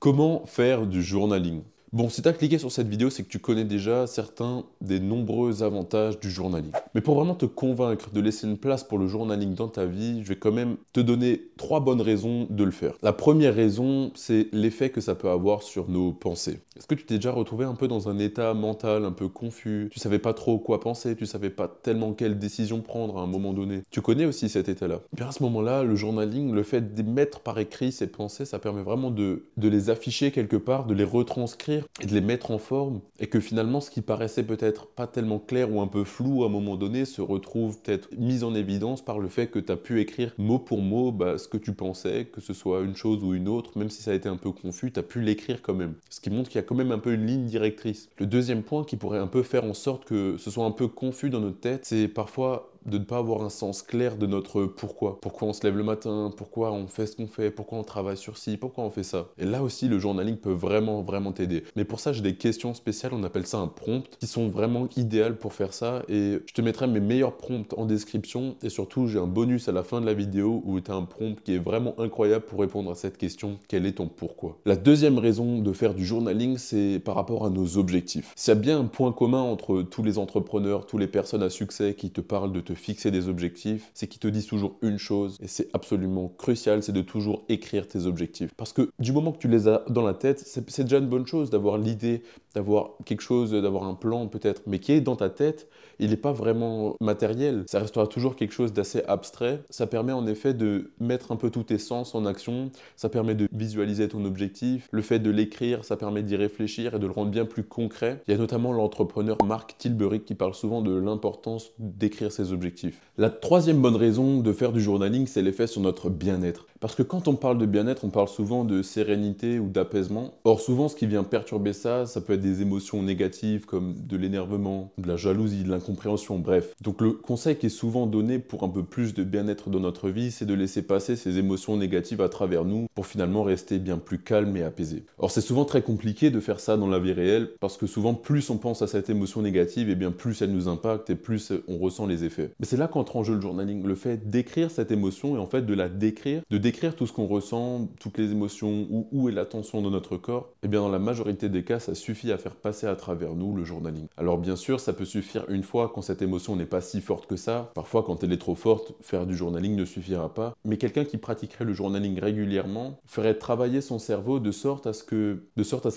Comment faire du journaling? Bon, si tu as cliqué sur cette vidéo, c'est que tu connais déjà certains des nombreux avantages du journaling. Mais pour vraiment te convaincre de laisser une place pour le journaling dans ta vie, je vais quand même te donner 3 bonnes raisons de le faire. La première raison, c'est l'effet que ça peut avoir sur nos pensées. Est-ce que tu t'es déjà retrouvé un peu dans un état mental un peu confus? Tu savais pas trop quoi penser, tu savais pas tellement quelle décision prendre à un moment donné. Tu connais aussi cet état-là. Bien à ce moment-là, le journaling, le fait de mettre par écrit ses pensées, ça permet vraiment de les afficher quelque part, de les retranscrire et de les mettre en forme, et que finalement ce qui paraissait peut-être pas tellement clair ou un peu flou à un moment donné se retrouve peut-être mis en évidence par le fait que tu as pu écrire mot pour mot ce que tu pensais, que ce soit une chose ou une autre, même si ça a été un peu confus, tu as pu l'écrire quand même. Ce qui montre qu'il y a quand même un peu une ligne directrice. Le deuxième point qui pourrait un peu faire en sorte que ce soit un peu confus dans notre tête, c'est parfois de ne pas avoir un sens clair de notre pourquoi. Pourquoi on se lève le matin, pourquoi on fait ce qu'on fait, pourquoi on travaille sur ci, pourquoi on fait ça. Et là aussi, le journaling peut vraiment t'aider. Mais pour ça, j'ai des questions spéciales, on appelle ça un prompt, qui sont vraiment idéales pour faire ça. Et je te mettrai mes meilleurs prompts en description. Et surtout, j'ai un bonus à la fin de la vidéo où tu as un prompt qui est vraiment incroyable pour répondre à cette question: quel est ton pourquoi? La deuxième raison de faire du journaling, c'est par rapport à nos objectifs. S'il y a bien un point commun entre tous les entrepreneurs, toutes les personnes à succès qui te parlent de te fixer des objectifs, c'est qu'ils te disent toujours une chose, et c'est absolument crucial, c'est de toujours écrire tes objectifs. Parce que du moment que tu les as dans la tête, c'est déjà une bonne chose d'avoir l'idée, d'avoir quelque chose, d'avoir un plan peut-être, mais qui est dans ta tête, il n'est pas vraiment matériel. Ça restera toujours quelque chose d'assez abstrait. Ça permet en effet de mettre un peu tous tes sens en action, ça permet de visualiser ton objectif, le fait de l'écrire, ça permet d'y réfléchir et de le rendre bien plus concret. Il y a notamment l'entrepreneur Mark Tilbury qui parle souvent de l'importance d'écrire ses objectifs. La troisième bonne raison de faire du journaling, c'est l'effet sur notre bien-être. Parce que quand on parle de bien-être, on parle souvent de sérénité ou d'apaisement. Or souvent, ce qui vient perturber ça, ça peut être des émotions négatives comme de l'énervement, de la jalousie, de l'incompréhension, bref. Donc le conseil qui est souvent donné pour un peu plus de bien-être dans notre vie, c'est de laisser passer ces émotions négatives à travers nous pour finalement rester bien plus calme et apaisé. Or c'est souvent très compliqué de faire ça dans la vie réelle parce que souvent plus on pense à cette émotion négative, et bien plus elle nous impacte et plus on ressent les effets. Mais c'est là qu'entre en jeu le journaling, le fait d'écrire cette émotion et en fait de la décrire, de décrire tout ce qu'on ressent, toutes les émotions, où est la tension de notre corps, et bien dans la majorité des cas, ça suffit à faire passer à travers nous le journaling. Alors bien sûr, ça peut suffire une fois quand cette émotion n'est pas si forte que ça. Parfois, quand elle est trop forte, faire du journaling ne suffira pas. Mais quelqu'un qui pratiquerait le journaling régulièrement ferait travailler son cerveau de sorte à ce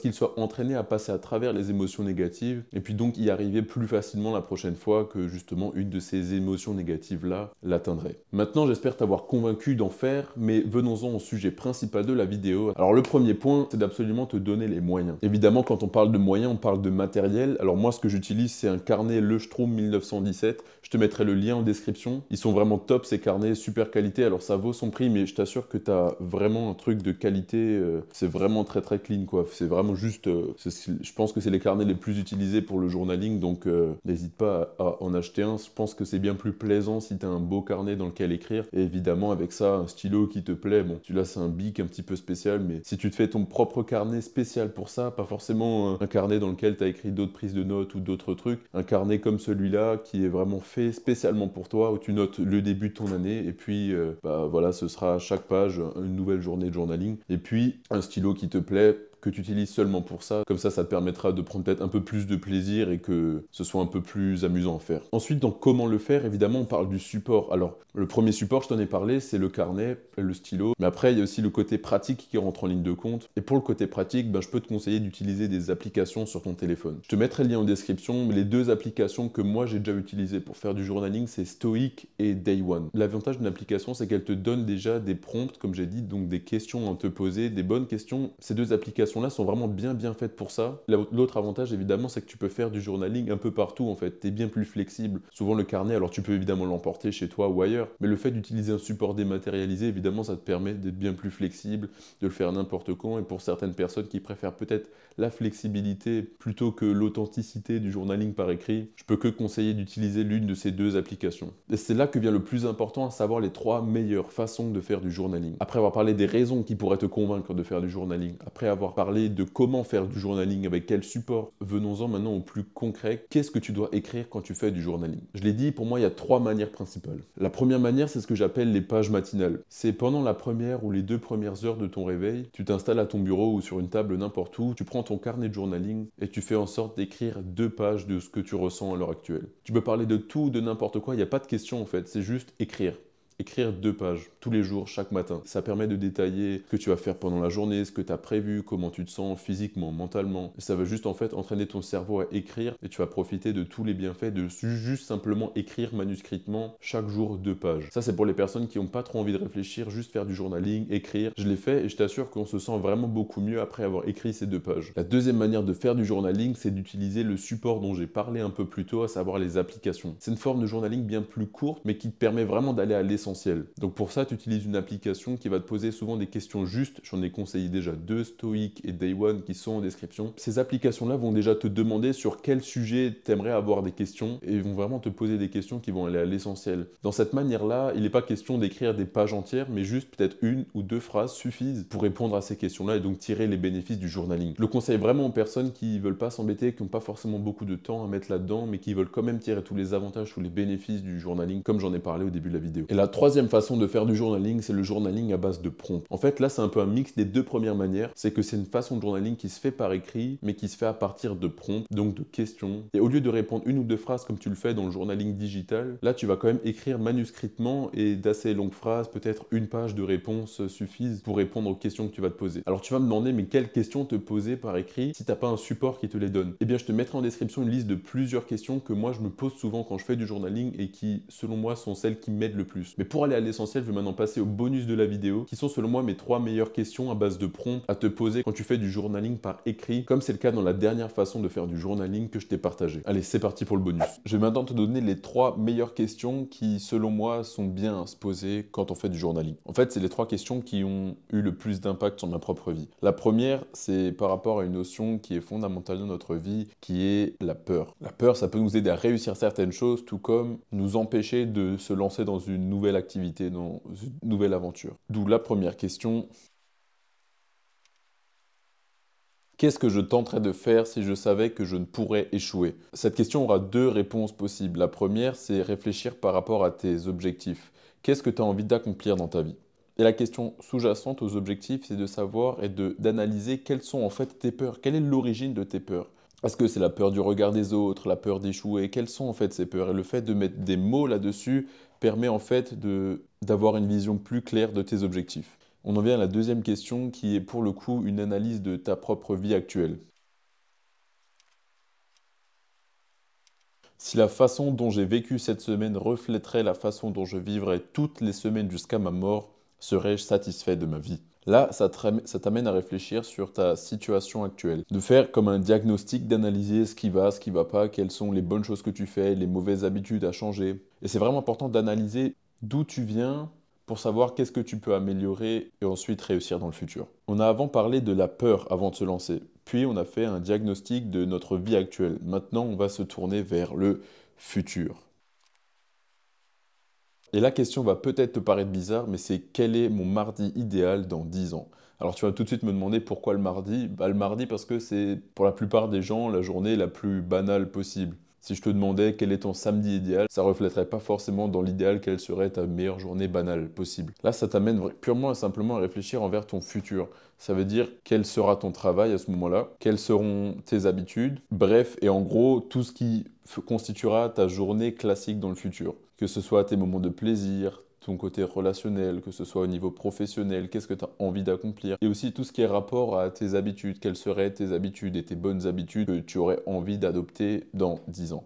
qu'il soit entraîné à passer à travers les émotions négatives, et puis donc y arriver plus facilement la prochaine fois que justement une de ces émotions négatives-là l'atteindrait. Maintenant, j'espère t'avoir convaincu d'en faire, mais venons-en au sujet principal de la vidéo. Alors le premier point, c'est d'absolument te donner les moyens. Évidemment, quand on parle de moyens, on parle de matériel. Alors moi, ce que j'utilise, c'est un carnet Le Schtroumpf 1917. Je te mettrai le lien en description. Ils sont vraiment top, ces carnets, super qualité. Alors ça vaut son prix, mais je t'assure que tu as vraiment un truc de qualité. C'est vraiment très clean, quoi. C'est vraiment juste... je pense que c'est les carnets les plus utilisés pour le journaling, donc n'hésite pas à en acheter un. Je pense que c'est bien plus plaisant si tu as un beau carnet dans lequel écrire. Et évidemment, avec ça, un stylo qui te plaît. Bon, celui-là, c'est un bic un petit peu spécial, mais si tu te fais ton propre carnet spécial pour ça, pas forcément un carnet dans lequel tu as écrit d'autres prises de notes ou d'autres trucs, un carnet comme celui-là qui est vraiment fait spécialement pour toi, où tu notes le début de ton année, et puis voilà, ce sera à chaque page une nouvelle journée de journaling, et puis un stylo qui te plaît, que tu utilises seulement pour ça. Comme ça te permettra de prendre peut-être un peu plus de plaisir et que ce soit un peu plus amusant à faire. Ensuite, dans comment le faire, évidemment, on parle du support. Alors, le premier support, je t'en ai parlé, c'est le carnet, le stylo. Mais après, il y a aussi le côté pratique qui rentre en ligne de compte. Et pour le côté pratique, je peux te conseiller d'utiliser des applications sur ton téléphone. Je te mettrai le lien en description, mais les deux applications que moi j'ai déjà utilisées pour faire du journaling, c'est Stoic et Day One. L'avantage d'une application, c'est qu'elle te donne déjà des prompts, comme j'ai dit, donc des questions à te poser, des bonnes questions. Ces deux applications là sont vraiment bien faites pour ça. L'autre avantage évidemment, c'est que tu peux faire du journaling un peu partout en fait, tu es bien plus flexible. Souvent le carnet, alors tu peux évidemment l'emporter chez toi ou ailleurs, mais le fait d'utiliser un support dématérialisé, évidemment ça te permet d'être bien plus flexible, de le faire n'importe quand, et pour certaines personnes qui préfèrent peut-être la flexibilité plutôt que l'authenticité du journaling par écrit, je peux que conseiller d'utiliser l'une de ces deux applications. Et c'est là que vient le plus important, à savoir les 3 meilleures façons de faire du journnaling. Après avoir parlé des raisons qui pourraient te convaincre de faire du journaling, après avoir parlé de comment faire du journaling, avec quel support. Venons-en maintenant au plus concret. Qu'est-ce que tu dois écrire quand tu fais du journaling? Je l'ai dit, pour moi, il y a 3 manières principales. La première manière, c'est ce que j'appelle les pages matinales. C'est pendant la première ou les 2 premières heures de ton réveil, tu t'installes à ton bureau ou sur une table n'importe où, tu prends ton carnet de journaling et tu fais en sorte d'écrire 2 pages de ce que tu ressens à l'heure actuelle. Tu peux parler de tout, de n'importe quoi, il n'y a pas de question en fait, c'est juste écrire. Écrire 2 pages, tous les jours, chaque matin. Ça permet de détailler ce que tu vas faire pendant la journée, ce que tu as prévu, comment tu te sens physiquement, mentalement. Et ça va juste en fait entraîner ton cerveau à écrire et tu vas profiter de tous les bienfaits de juste simplement écrire manuscritement chaque jour 2 pages. Ça c'est pour les personnes qui n'ont pas trop envie de réfléchir, juste faire du journaling, écrire. Je l'ai fait et je t'assure qu'on se sent vraiment beaucoup mieux après avoir écrit ces 2 pages. La deuxième manière de faire du journaling, c'est d'utiliser le support dont j'ai parlé un peu plus tôt, à savoir les applications. C'est une forme de journaling bien plus courte, mais qui te permet vraiment d'aller à l'essentiel. Donc pour ça, tu utilises une application qui va te poser souvent des questions justes. J'en ai conseillé déjà 2, Stoic et Day One, qui sont en description. Ces applications-là vont déjà te demander sur quel sujet tu aimerais avoir des questions et ils vont vraiment te poser des questions qui vont aller à l'essentiel. Dans cette manière-là, il n'est pas question d'écrire des pages entières, mais juste peut-être 1 ou 2 phrases suffisent pour répondre à ces questions-là et donc tirer les bénéfices du journaling. Je le conseille vraiment aux personnes qui ne veulent pas s'embêter, qui n'ont pas forcément beaucoup de temps à mettre là-dedans, mais qui veulent quand même tirer tous les avantages, tous les bénéfices du journaling, comme j'en ai parlé au début de la vidéo. Et la troisième façon de faire du journaling, c'est le journaling à base de prompts. En fait, là, c'est un peu un mix des 2 premières manières. C'est que c'est une façon de journaling qui se fait par écrit, mais qui se fait à partir de prompts, donc de questions. Et au lieu de répondre 1 ou 2 phrases comme tu le fais dans le journaling digital, là, tu vas quand même écrire manuscritement et d'assez longues phrases, peut-être 1 page de réponse suffisent pour répondre aux questions que tu vas te poser. Alors, tu vas me demander, mais quelles questions te poser par écrit si tu n'as pas un support qui te les donne? Eh bien, je te mettrai en description une liste de plusieurs questions que moi, je me pose souvent quand je fais du journaling et qui, selon moi, sont celles qui m'aident le plus. Mais pour aller à l'essentiel, je vais maintenant passer au bonus de la vidéo, qui sont selon moi mes 3 meilleures questions à base de prompts à te poser quand tu fais du journaling par écrit, comme c'est le cas dans la dernière façon de faire du journaling que je t'ai partagé. Allez, c'est parti pour le bonus. Je vais maintenant te donner les 3 meilleures questions qui, selon moi, sont bien à se poser quand on fait du journaling. En fait, c'est les 3 questions qui ont eu le plus d'impact sur ma propre vie. La première, c'est par rapport à une notion qui est fondamentale dans notre vie, qui est la peur. La peur, ça peut nous aider à réussir certaines choses, tout comme nous empêcher de se lancer dans une nouvelle activité, dans une nouvelle aventure. D'où la première question. Qu'est-ce que je tenterais de faire si je savais que je ne pourrais échouer? Cette question aura 2 réponses possibles. La première, c'est réfléchir par rapport à tes objectifs. Qu'est-ce que tu as envie d'accomplir dans ta vie? Et la question sous-jacente aux objectifs, c'est de savoir et d'analyser quelles sont en fait tes peurs. Quelle est l'origine de tes peurs? Est-ce que c'est la peur du regard des autres, la peur d'échouer? Quelles sont en fait ces peurs? Et le fait de mettre des mots là-dessus permet en fait d'avoir une vision plus claire de tes objectifs. On en vient à la deuxième question qui est pour le coup une analyse de ta propre vie actuelle. Si la façon dont j'ai vécu cette semaine reflèterait la façon dont je vivrais toutes les semaines jusqu'à ma mort, serais-je satisfait de ma vie? Là, ça t'amène à réfléchir sur ta situation actuelle. De faire comme un diagnostic, d'analyser ce qui va pas, quelles sont les bonnes choses que tu fais, les mauvaises habitudes à changer. Et c'est vraiment important d'analyser d'où tu viens pour savoir qu'est-ce que tu peux améliorer et ensuite réussir dans le futur. On a avant parlé de la peur avant de se lancer. Puis on a fait un diagnostic de notre vie actuelle. Maintenant, on va se tourner vers le futur. Et la question va peut-être te paraître bizarre, mais c'est quel est mon mardi idéal dans 10 ans? Alors tu vas tout de suite me demander pourquoi le mardi? Le mardi parce que c'est pour la plupart des gens la journée la plus banale possible. Si je te demandais quel est ton samedi idéal, ça reflèterait pas forcément dans l'idéal quelle serait ta meilleure journée banale possible. Là, ça t'amène purement et simplement à réfléchir envers ton futur. Ça veut dire quel sera ton travail à ce moment-là, quelles seront tes habitudes, bref, et en gros, tout ce qui constituera ta journée classique dans le futur. Que ce soit tes moments de plaisir, ton côté relationnel, que ce soit au niveau professionnel, qu'est-ce que tu as envie d'accomplir. Et aussi tout ce qui est rapport à tes habitudes, quelles seraient tes habitudes et tes bonnes habitudes que tu aurais envie d'adopter dans 10 ans.